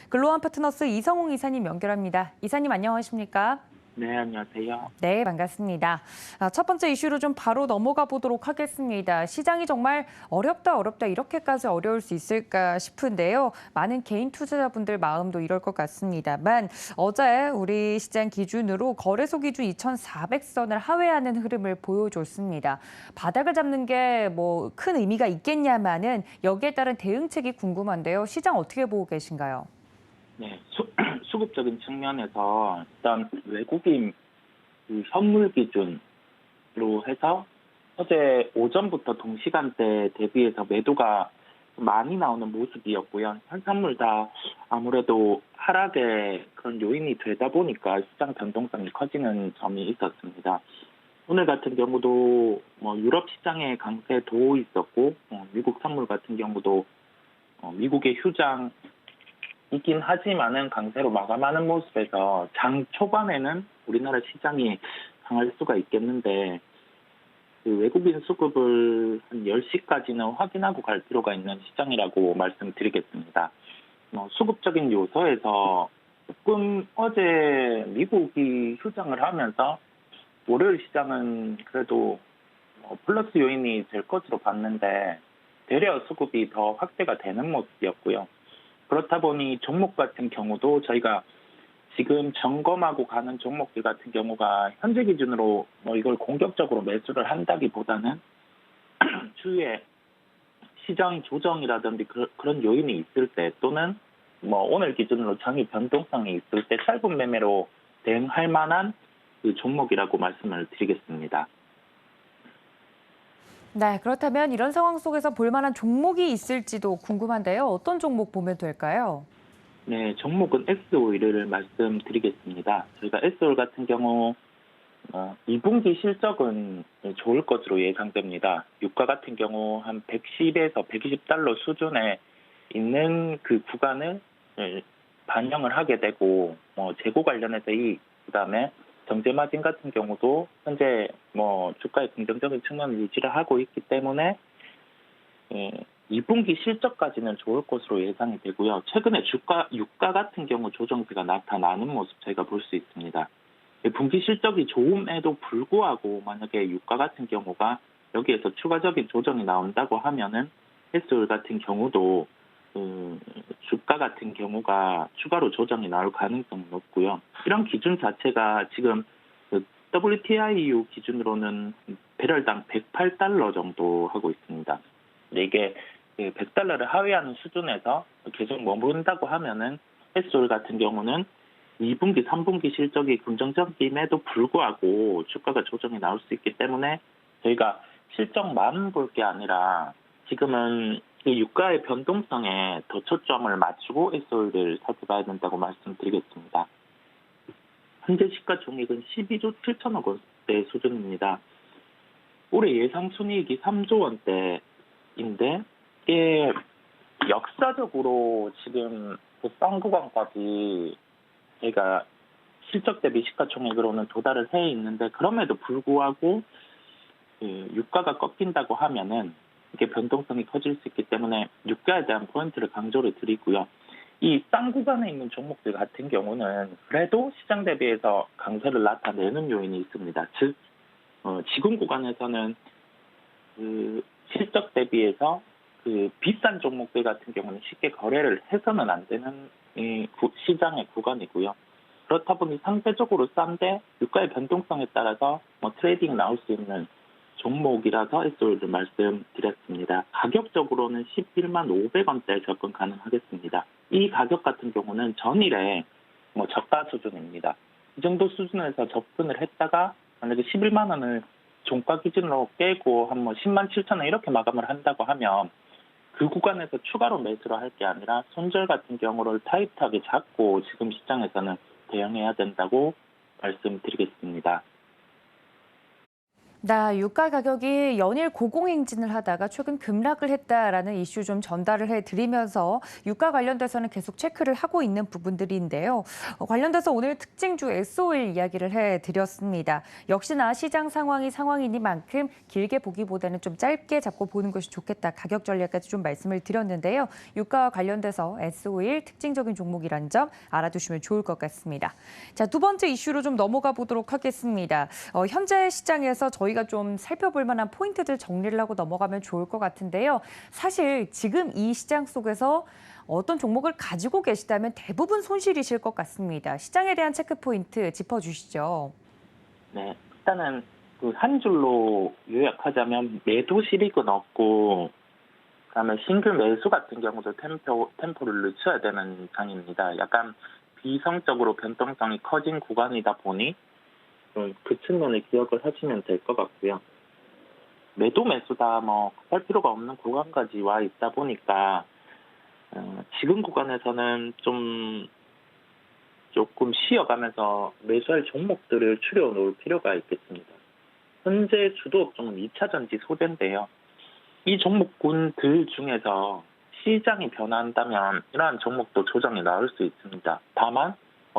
글로원 파트너스 이성웅 이사님 연결합니다. 이사님 안녕하십니까? 네, 안녕하세요. 네, 반갑습니다. 첫 번째 이슈로 좀 바로 넘어가 보도록 하겠습니다. 시장이 정말 어렵다 이렇게까지 어려울 수 있을까 싶은데요. 많은 개인 투자자분들 마음도 이럴 것 같습니다만 어제 우리 시장 기준으로 거래소 기준 2,400선을 하회하는 흐름을 보여줬습니다. 바닥을 잡는 게 뭐 큰 의미가 있겠냐마는 여기에 따른 대응책이 궁금한데요. 시장 어떻게 보고 계신가요? 네, 수급적인 측면에서 일단 외국인 그 선물 기준으로 해서 어제 오전부터 동시간대 대비해서 매도가 많이 나오는 모습이었고요. 현산물 다 아무래도 하락의 그런 요인이 되다 보니까 시장 변동성이 커지는 점이 있었습니다. 오늘 같은 경우도 유럽 시장의 강세도 있었고, 미국 선물 같은 경우도 미국의 휴장 이긴 하지만은 강세로 마감하는 모습에서 장 초반에는 우리나라 시장이 강할 수가 있겠는데 그 외국인 수급을 한 10시까지는 확인하고 갈 필요가 있는 시장이라고 말씀드리겠습니다. 수급적인 요소에서 조금 어제 미국이 휴장을 하면서 월요일 시장은 그래도 플러스 요인이 될 것으로 봤는데 되려 수급이 더 확대가 되는 모습이었고요. 그렇다 보니 종목 같은 경우도 저희가 지금 점검하고 가는 종목들 같은 경우가 현재 기준으로 이걸 공격적으로 매수를 한다기보다는 추후에 시장 조정이라든지 그런 요인이 있을 때 또는 오늘 기준으로 장이 변동성이 있을 때 짧은 매매로 대응할 만한 그 종목이라고 말씀을 드리겠습니다. 네, 그렇다면 이런 상황 속에서 볼 만한 종목이 있을지도 궁금한데요. 어떤 종목 보면 될까요? 네, 종목은 S오일을 말씀드리겠습니다. 저희가 S오일 같은 경우 2분기 실적은 좋을 것으로 예상됩니다. 유가 같은 경우 한 110에서 120달러 수준에 있는 그 구간을 반영을 하게 되고 재고 관련해서 그다음에 정제 마진 같은 경우도 현재 주가의 긍정적인 측면을 유지를 하고 있기 때문에 2분기 실적까지는 좋을 것으로 예상이 되고요. 최근에 유가 같은 경우 조정세가 나타나는 모습 저희가 볼 수 있습니다. 분기 실적이 좋음에도 불구하고 만약에 유가 같은 경우가 여기에서 추가적인 조정이 나온다고 하면은 헬스올 같은 경우도 주가 같은 경우가 추가로 조정이 나올 가능성이 높고요. 이런 기준 자체가 지금 WTIU 기준으로는 배럴당 108달러 정도 하고 있습니다. 근데 이게 100달러를 하회하는 수준에서 계속 머무른다고 하면은 헬스올 같은 경우는 2분기, 3분기 실적이 긍정적임에도 불구하고 주가가 조정이 나올 수 있기 때문에 저희가 실적만 볼 게 아니라 지금은 그 유가의 변동성에 더 초점을 맞추고 헬스올을 살펴봐야 된다고 말씀드리겠습니다. 현재 시가총액은 12조 7천억 원대 수준입니다. 올해 예상 순이익이 3조 원대인데 이게 역사적으로 지금 그 싼 구간까지 저희가 실적 대비 시가총액으로는 도달을 해 있는데 그럼에도 불구하고 유가가 꺾인다고 하면은 이게 변동성이 커질 수 있기 때문에 유가에 대한 포인트를 강조를 드리고요. 이 싼 구간에 있는 종목들 같은 경우는 그래도 시장 대비해서 강세를 나타내는 요인이 있습니다. 즉 지금 구간에서는 그 실적 대비해서 그 비싼 종목들 같은 경우는 쉽게 거래를 해서는 안 되는 시장의 구간이고요. 그렇다 보니 상대적으로 싼데 유가의 변동성에 따라서 트레이딩 나올 수 있는 종목이라서 S올을 말씀드렸습니다. 가격적으로는 11만 500원대 접근 가능하겠습니다. 이 가격 같은 경우는 전일에 저가 수준입니다. 이 정도 수준에서 접근을 했다가 만약에 11만 원을 종가 기준으로 깨고 한 10만 7천 원 이렇게 마감을 한다고 하면 그 구간에서 추가로 매수를 할 게 아니라 손절 같은 경우를 타이트하게 잡고 지금 시장에서는 대응해야 된다고 말씀드리겠습니다. 유가 가격이 연일 고공행진을 하다가 최근 급락을 했다라는 이슈 좀 전달을 해드리면서 유가 관련돼서는 계속 체크를 하고 있는 부분들인데요. 관련돼서 오늘 특징주 SO일 이야기를 해드렸습니다. 역시나 시장 상황이 상황이니만큼 길게 보기보다는 좀 짧게 잡고 보는 것이 좋겠다. 가격 전략까지 좀 말씀을 드렸는데요. 유가와 관련돼서 SO일 특징적인 종목이라는 점 알아두시면 좋을 것 같습니다. 자, 두 번째 이슈로 좀 넘어가 보도록 하겠습니다. 현재 시장에서 저희가 좀 살펴볼 만한 포인트들 정리를 하고 넘어가면 좋을 것 같은데요. 사실 지금 이 시장 속에서 어떤 종목을 가지고 계시다면 대부분 손실이실 것 같습니다. 시장에 대한 체크 포인트 짚어주시죠. 네, 일단은 그 한 줄로 요약하자면 매도 실익은 없고, 그다음에 싱글 매수 같은 경우도 템포를 늦춰야 되는 장입니다. 약간 비성적으로 변동성이 커진 구간이다 보니 그 측면을 기억을 하시면 될 것 같고요. 매도 매수다 할 필요가 없는 구간까지 와 있다 보니까 지금 구간에서는 조금 쉬어가면서 매수할 종목들을 추려 놓을 필요가 있겠습니다. 현재 주도 업종은 2차 전지 소재인데요. 이 종목군들 중에서 시장이 변화한다면 이러한 종목도 조정이 나올 수 있습니다. 다만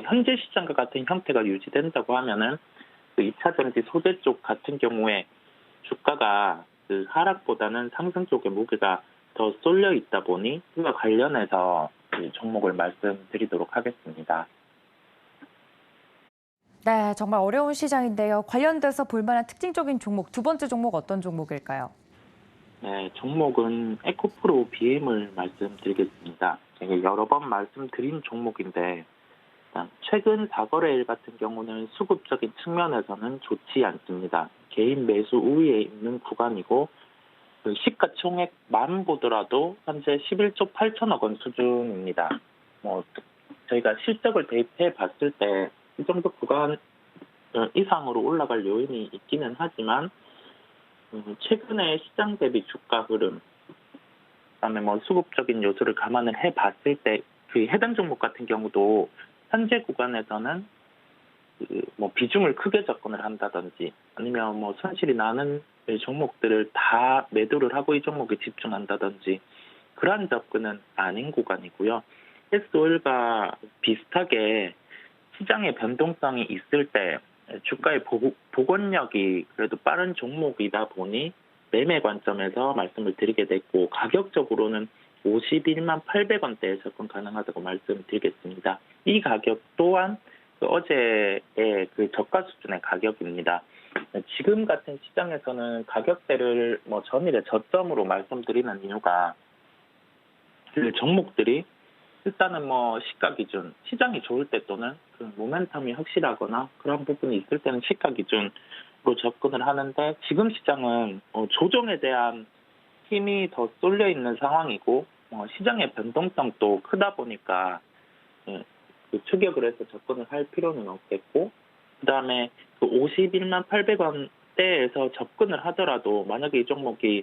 현재 시장과 같은 형태가 유지된다고 하면은 그 2차 전지 소재 쪽 같은 경우에 주가가 그 하락보다는 상승 쪽에 무게가 더 쏠려 있다 보니 그와 관련해서 그 종목을 말씀드리도록 하겠습니다. 네, 정말 어려운 시장인데요. 관련돼서 볼만한 특징적인 종목, 두 번째 종목 어떤 종목일까요? 네, 종목은 에코프로 BM을 말씀드리겠습니다. 제가 여러 번 말씀드린 종목인데 최근 4거래일 같은 경우는 수급적인 측면에서는 좋지 않습니다. 개인 매수 우위에 있는 구간이고 그 시가총액만 보더라도 현재 11조 8천억 원 수준입니다. 저희가 실적을 대입해 봤을 때 이 정도 구간 이상으로 올라갈 요인이 있기는 하지만 최근에 시장 대비 주가 흐름, 그다음에 수급적인 요소를 감안을 해 봤을 때 그 해당 종목 같은 경우도 현재 구간에서는 비중을 크게 접근을 한다든지 아니면 손실이 나는 종목들을 다 매도를 하고 이 종목에 집중한다든지 그러한 접근은 아닌 구간이고요. S-오일과 비슷하게 시장의 변동성이 있을 때 주가의 복원력이 그래도 빠른 종목이다 보니 매매 관점에서 말씀을 드리게 됐고 가격적으로는 51만 800원대에 접근 가능하다고 말씀드리겠습니다. 이 가격 또한 어제의 그 저가 수준의 가격입니다. 지금 같은 시장에서는 가격대를 전일의 저점으로 말씀드리는 이유가 그 종목들이 일단은 시가 기준, 시장이 좋을 때 또는 그 모멘텀이 확실하거나 그런 부분이 있을 때는 시가 기준으로 접근을 하는데 지금 시장은 조정에 대한 힘이 더 쏠려 있는 상황이고 시장의 변동성도 크다 보니까 그 추격을 해서 접근을 할 필요는 없겠고 그다음에 그 51만 800원대에서 접근을 하더라도 만약에 이 종목이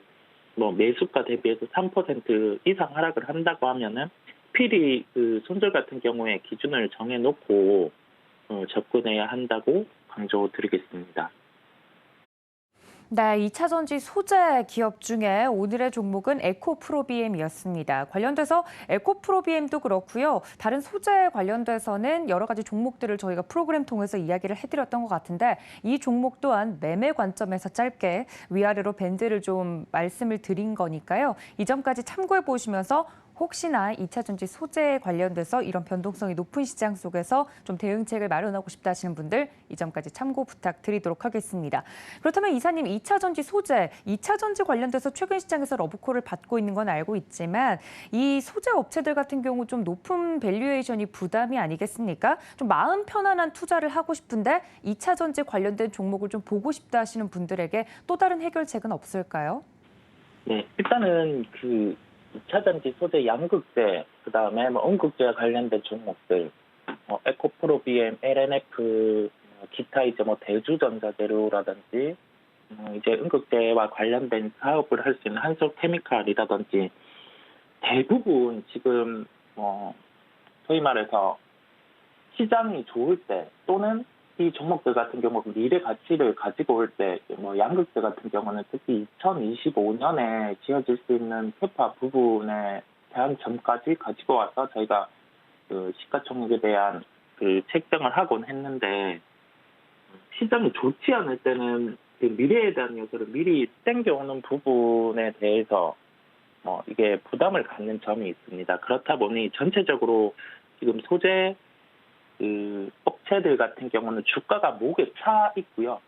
매수가 대비해서 3% 이상 하락을 한다고 하면은 필히 그 손절 같은 경우에 기준을 정해놓고 접근해야 한다고 강조드리겠습니다. 네, 2차 전지 소재 기업 중에 오늘의 종목은 에코프로비엠이었습니다. 관련돼서 에코프로비엠도 그렇고요. 다른 소재 관련돼서는 여러 가지 종목들을 저희가 프로그램 통해서 이야기를 해드렸던 것 같은데 이 종목 또한 매매 관점에서 짧게 위아래로 밴드를 좀 말씀을 드린 거니까요. 이 점까지 참고해 보시면서 혹시나 2차 전지 소재에 관련돼서 이런 변동성이 높은 시장 속에서 좀 대응책을 마련하고 싶다 하시는 분들 이 점까지 참고 부탁드리도록 하겠습니다. 그렇다면 이사님 2차 전지 소재, 2차 전지 관련돼서 최근 시장에서 러브콜을 받고 있는 건 알고 있지만 이 소재 업체들 같은 경우 좀 높은 밸류에이션이 부담이 아니겠습니까? 좀 마음 편안한 투자를 하고 싶은데 2차 전지 관련된 종목을 좀 보고 싶다 하시는 분들에게 또 다른 해결책은 없을까요? 네, 일단은 그 2차 전지 소재 양극재, 그 다음에 음극재와 관련된 종목들, 에코프로 BM, LNF, 기타 이제 대주전자재료라든지, 이제 음극재와 관련된 사업을 할 수 있는 한솔케미칼이라든지, 대부분 지금, 소위 말해서 시장이 좋을 때 또는 이 종목들 같은 경우 미래 가치를 가지고 올 때, 뭐 양극재 같은 경우는 특히 2025년에 지어질 수 있는 캐파 부분에 대한 점까지 가지고 와서 저희가 그 시가총액에 대한 그 책정을 하곤 했는데, 시장이 좋지 않을 때는 그 미래에 대한 요소를 미리 땡겨오는 부분에 대해서 이게 부담을 갖는 점이 있습니다. 그렇다 보니 전체적으로 지금 소재 그 업체들 같은 경우는 주가가 목에 차 있고요.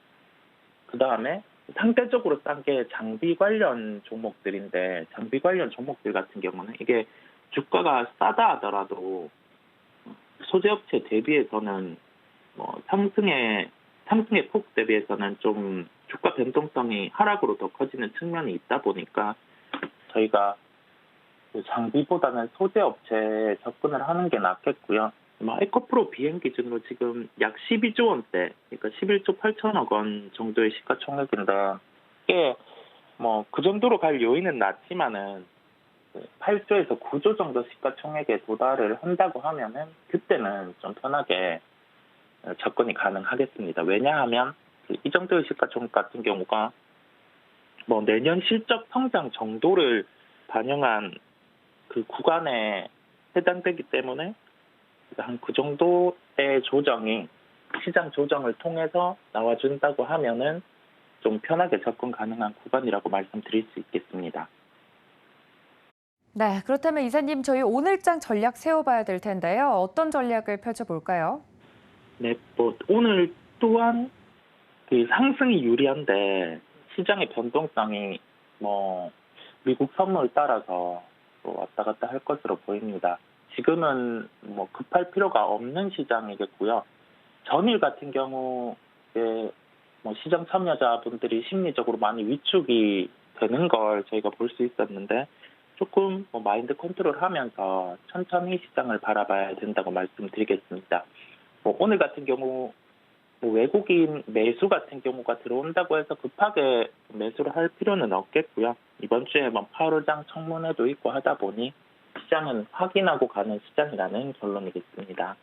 그 다음에 상대적으로 싼 게 장비 관련 종목들인데, 장비 관련 종목들 같은 경우는 이게 주가가 싸다 하더라도 소재 업체 대비해서는 상승의 폭 대비해서는 좀 주가 변동성이 하락으로 더 커지는 측면이 있다 보니까 저희가 그 장비보다는 소재 업체에 접근을 하는 게 낫겠고요. 에코프로 비행 기준으로 지금 약 12조 원대, 그러니까 11조 8천억 원 정도의 시가총액인데, 이게 그 정도로 갈 요인은 낮지만은 8조에서 9조 정도 시가총액에 도달을 한다고 하면은 그때는 좀 편하게 접근이 가능하겠습니다. 왜냐하면 이 정도의 시가총액 같은 경우가 내년 실적 성장 정도를 반영한 그 구간에 해당되기 때문에 한 그 정도의 조정이 시장 조정을 통해서 나와준다고 하면은 좀 편하게 접근 가능한 구간이라고 말씀드릴 수 있겠습니다. 네, 그렇다면 이사님 저희 오늘장 전략 세워봐야 될 텐데요. 어떤 전략을 펼쳐볼까요? 네, 오늘 또한 그 상승이 유리한데 시장의 변동성이 미국 선물 따라서 또 왔다 갔다 할 것으로 보입니다. 지금은 급할 필요가 없는 시장이겠고요. 전일 같은 경우에 시장 참여자분들이 심리적으로 많이 위축이 되는 걸 저희가 볼 수 있었는데, 조금 마인드 컨트롤하면서 천천히 시장을 바라봐야 된다고 말씀드리겠습니다. 오늘 같은 경우 외국인 매수 같은 경우가 들어온다고 해서 급하게 매수를 할 필요는 없겠고요. 이번 주에 파월장 청문회도 있고 하다 보니 시장은 확인하고 가는 시장이라는 결론이겠습니다.